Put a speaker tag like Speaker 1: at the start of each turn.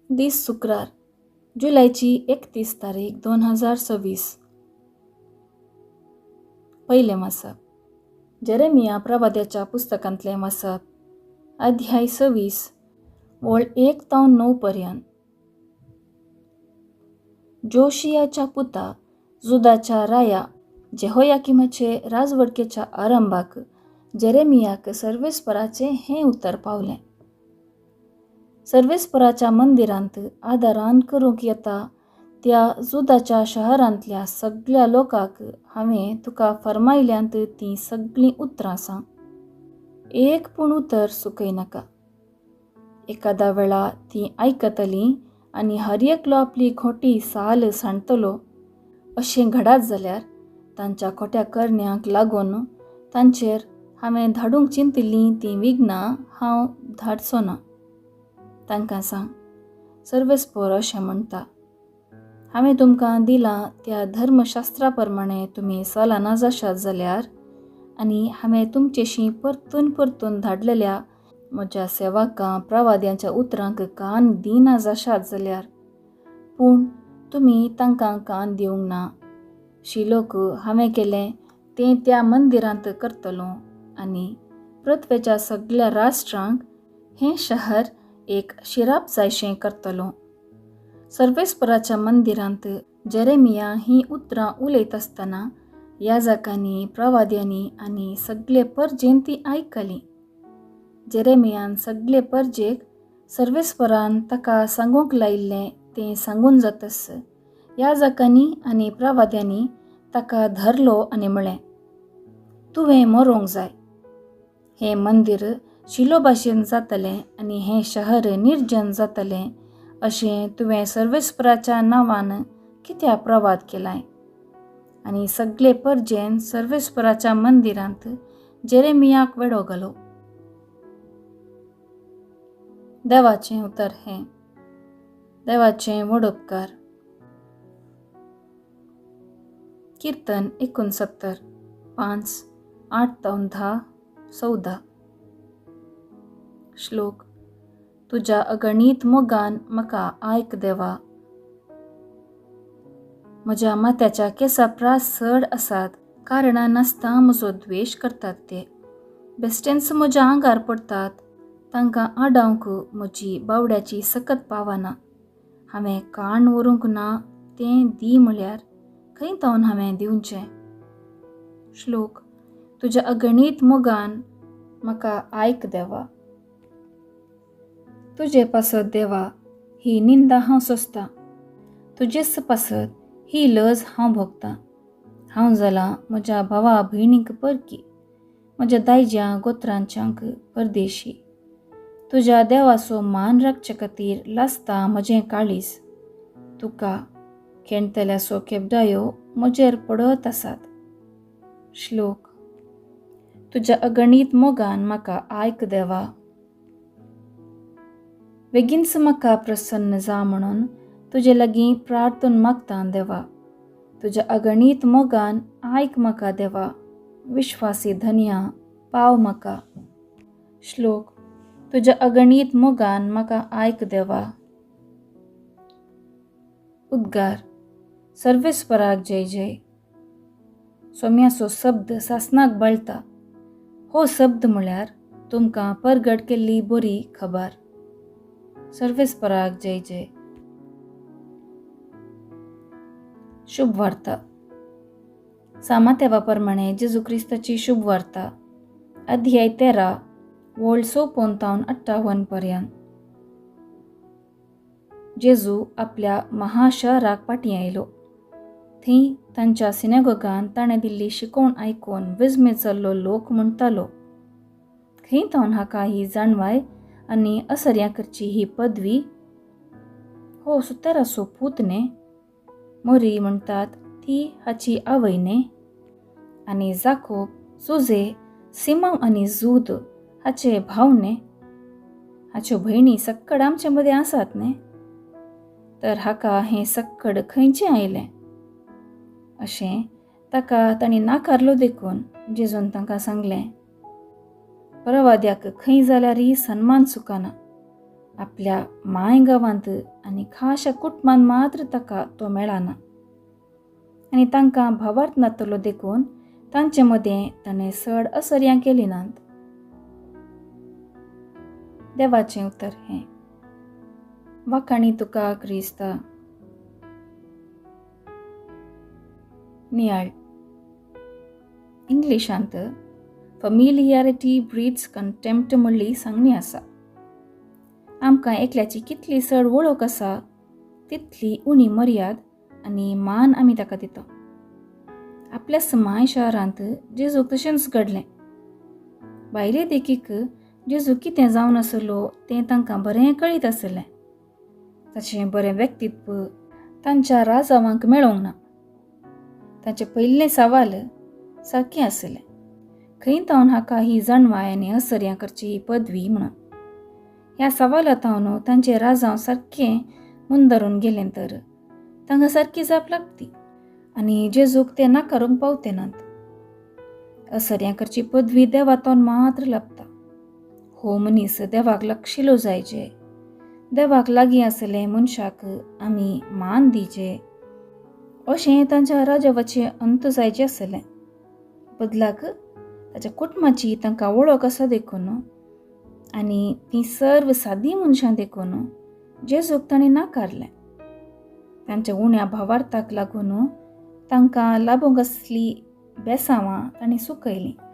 Speaker 1: दीस शुक्रार जुलैची 31 तारीख 2026. पहिले मसप जेरेमिया प्रवाद्याच्या पुस्तकांतले मसप अध्याय 26 वळ 1 ते 9 पर्यंत. जोशियाच्या पुता जुदाच्या राया जेहोयाकिमाचे राजवडकेच्या आरंभाक जेरेमियाक सर्वेस्पराचे हें उतर पावलें. सर्वेस्पराच्या मंदिरांत आदारान करूंक येता त्या जुदाच्या शहरांतल्या सगळ्या लोकांक हांवें तुका फरमायल्यांत तीं सगळीं उतरां सांग. एक पूण उतर सुकयनाका. एकादा वेळा तीं आयकतलीं आनी हर एकलो आपली खोटी साल सांडतलो अशें घडात जाल्यार तांच्या खोट्या करण्यांक लागून तांचेर हांवें धाडूंक चिंतिल्लीं तीं विघ्नां हांव धाडचो ना. तांकां सांग, सर्वेस्पर अशें म्हणटा, हांवें तुमकां दिलां त्या धर्मशास्त्रा प्रमाणें तुमी चलना जाशात जाल्यार आनी हांवें तुमचेशीं परतून परतून धाडलेल्या म्हज्या सेवकां प्रवाद्यांच्या उतरांक कान दिना जाशात जाल्यार, पूण तुमी तांकां कान दिवंक ना. शिलोक हांवें केलें तें त्या मंदिरांत करतलो आनी पृथ्वेच्या सगळ्या राष्ट्रांक हें शहर एक शिराप जायशें करतलो. सर्वेस्पराच्या मंदिरांत जेरेमिया हीं उतरां उलयत आसतना याजकांनी, प्रवाद्यांनी आनी सगळे परजेन तीं आयकलीं. जेरेमियान सगळे परजेक सर्वेस्परान ताका सांगूंक लायिल्लें तें सांगून जातस याजकांनी आनी प्रवाद्यांनी ताका धरलो आनी म्हळें, तुवें मरोंक जाय. हें मंदीर शिलो भाशेन जातलें आनी हें शहर निर्जन जातलें अशें तुवें सर्वेस्पराच्या नांवान कित्या प्रवाद केलाय. आनी सगळे परजेन सर्वेस्पराच्या मंदिरांत जेरेमियाक वेडो घालो. देवाचें उतर हें. देवाचें व्हड उपकार. कीर्तन 69 5 8 ते 10 14. श्लोक. तुज्या अगणीत मोगान म्हाका आयक देवा. म्हज्या माथ्याच्या केंसा प्रास चड आसात कारणां नासता म्हजो द्वेश करतात ते. बेश्टेच म्हज्या आंगार पडटात, तांकां आडावंक म्हजी बावड्याची सकत पावना. हांवें काण व्हरूंक ना तें दी म्हळ्यार खंय तावन हांवें दिवचें. श्लोक. तुज्या अगणीत मोगान म्हाका आयक देवा. तुजे पासत देवा ही निंदा हांव सोंसतां. तुजेच पासत ही लज हांव भोगतां. हांव जालां म्हज्या भावा भयणींक परकी, म्हज्या दायज्या गोत्रांच्यांक परदेशी. तुज्या देवाचो मान राखचे खातीर लासता म्हजें काळीज. तुका खेणतल्याचो केबडायो म्हजेर पडत आसात. श्लोक. तुज्या अगणीत मोगान म्हाका आयक देवा. बेगीनच म्हाका प्रसन्न जा म्हणून तुजे लागीं प्रार्थना मागतां देवा. तुज्या अगणीत मोगान आयक म्हाका देवा. विश्वासी धन्या पाव म्हाका. श्लोक. तुज्या अगणीत मोगान म्हाका आयक देवा. उद्गार. सर्वेस्पराक जय जय. सोम्याचो शब्द सासनाक बळटा. हो शब्द म्हळ्यार तुमकां परगट केल्ली बरी खबर. सर्वेस्पराक जय जय. शुभ वार्ता. सामातेवा प्रमाणे जेजू क्रिस्ताची शुभ वार्ता अध्याय 13 वळ 56 ते 58 पर्यंत. जेजू आपल्या महाशहराक फाटीं आयलो. थंय तांच्या सिनेगोगान ताणें दिल्ली शिकोवण आयकून विस्मेत जाल्लो लोक म्हणटालो, खंय तावन हाका ही जाणवाय आनी असर्याकरची ही पदवी. हो सुताराचो पूत न्हे. मोरी म्हणटात ती हाची आवय न्हे. आनी जाकोब, जुजे, सिमोन आनी जूद हाचे भाव न्हे. हाच्यो भयणी सक्कड आमचे मदें आसात न्हे. तर हाका हें सक्कड खंयचें आयलें. अशें ताका तांणी नाकारलो देखून जेजून तांकां सांगलें, प्रवाद्याक खंय जाल्यारय सन्मान चुकना. आपल्या मायगांवांत आनी खाशा कुटुंबांत मात्र ताका तो मेळना. आनी तांकां भावार्थ नातलो देखून तांचे मदें ताणें चड असर्यां केलीं नात. देवाचें उतर हें. वाखाणी तुका क्रिस्ता. नियाळ. इंग्लिशांत फॅमिलियरिटी ब्रीड्स कंटेम्प्ट म्हणली सांगणी आसा. आमकां एकल्याची कितली चड वळख आसा तितली उणी मर्याद आनी मान आमी ताका दिता. आपल्या समाय शारांत जेजूक तशेंच घडलें. भायले देखीक जेजू कितें जावन आसलो तें तांकां बरें कळीत आसलें. ताचें बरें व्यक्तित्व तांच्या राजावांक मेळोंक ना. ताचें पयलें सवाल सारकें आसलें. खंय तावन हाका ही जाणवाय आनी असर्यां करची पदवी म्हणून. ह्या सवालांतावन तांचें राजांव सारकें मुंदरून गेलें तर तांकां सारकी जाप लागती आनी जेजूक तें नाकारूंक पावते नात. असर्यां करची पदवी देवातोन मात्र लाभता. हो मनीस देवाक लागशिल्लो जायचे. देवाक लागीं आसले मनशाक आमी मान दिवचे अशें तांच्या राजवाचें अंत जायचें आसलें. बदलाक ताच्या कुटुंबाची तांकां वळख आसा देखून आनी ती सर्व सादी मनशां देखून जेजूक ताणें नाकारलें. तांच्या उण्या भावार्थाक लागून तांकां लाबूंक आसली बेसांवां ताणें सुकयलीं.